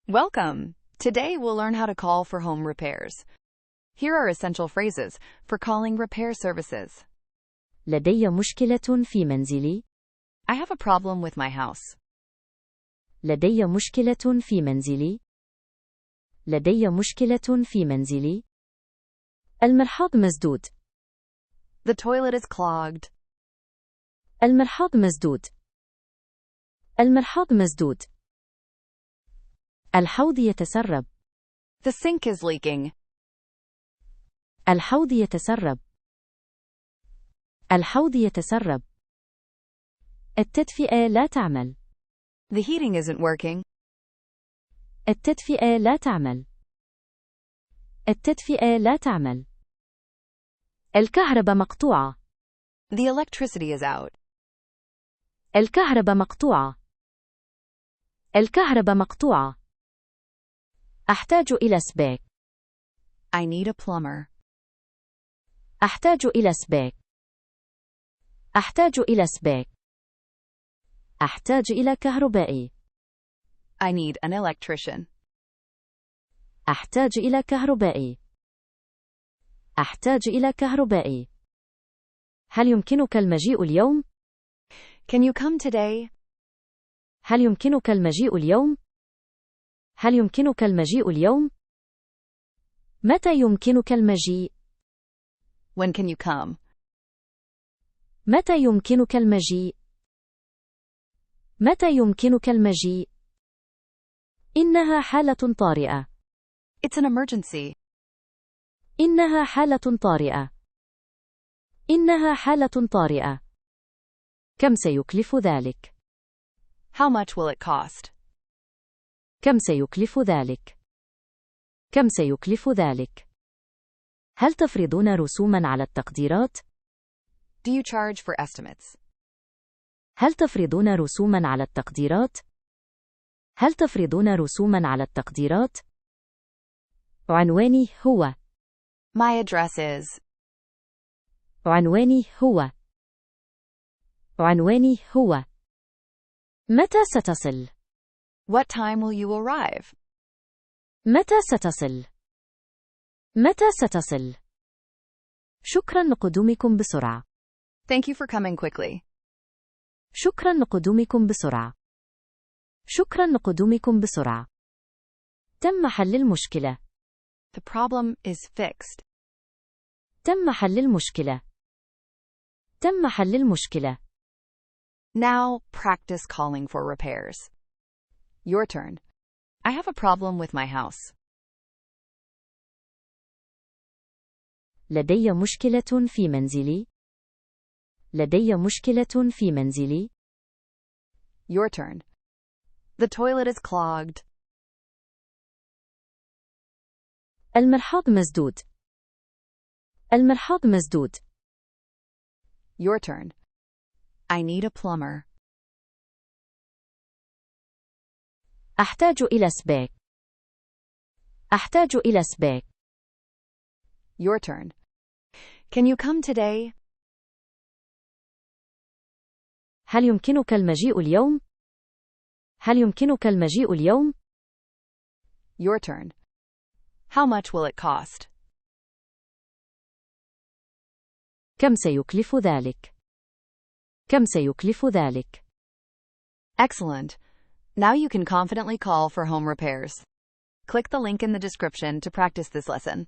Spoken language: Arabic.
Welcome! Today we'll learn how to call for home repairs. Here are essential phrases for calling repair services. لدي مشكلة في منزلي. I have a problem with my house. لدي مشكلة في منزلي. لدي مشكلة في منزلي. المرحاض مسدود. The toilet is clogged. المرحاض مسدود. المرحاض مسدود. الحوض يتسرب. The sink is leaking. الحوض يتسرب. الحوض يتسرب. التدفئة لا تعمل. The heating isn't working. التدفئة لا تعمل. التدفئة لا تعمل. الكهرباء مقطوعة. The electricity is out. الكهرباء مقطوعة. الكهرباء مقطوعة. أحتاج إلى سباك. I need a plumber. أحتاج إلى سباك. أحتاج إلى سباك. أحتاج إلى كهربائي. I need an electrician. أحتاج إلى كهربائي. أحتاج إلى كهربائي. هل يمكنك المجيء اليوم؟ Can you come today? هل يمكنك المجيء اليوم؟ هل يمكنك المجيء اليوم؟ متى يمكنك المجيء؟ When can you come? متى يمكنك المجيء؟ متى يمكنك المجيء؟ إنها حالة طارئة. It's an emergency. إنها حالة طارئة. إنها حالة طارئة. كم سيكلف ذلك؟ How much will it cost? كم سيكلف ذلك؟ كم سيكلف ذلك؟ هل تفرضون رسوماً على التقديرات؟ Do you charge for estimates? هل تفرضون رسوماً على التقديرات؟ هل تفرضون رسوماً على التقديرات؟ عنواني هو. My address is. عنواني هو. عنواني هو. متى ستصل؟ What time will you arrive? متى ستصل؟ متى ستصل؟ شكراً لقدومكم بسرعة. Thank you for coming quickly. شكراً لقدومكم بسرعة. شكراً لقدومكم بسرعة. تم حل المشكلة. The problem is fixed. تم حل المشكلة. تم حل المشكلة. Now, practice calling for repairs. Your turn. I have a problem with my house. لدي مشكلة في منزلي. لدي مشكلة في منزلي. Your turn. The toilet is clogged. المرحاض مسدود. المرحاض مسدود. Your turn. I need a plumber. أحتاج إلى سباك. أحتاج إلى سباك. Your turn. Can you come today? هل يمكنك المجيء اليوم؟ هل يمكنك المجيء اليوم؟ Your turn. How much will it cost? كم سيكلف ذلك؟ كم سيكلف ذلك؟ Excellent. Now you can confidently call for home repairs. Click the link in the description to practice this lesson.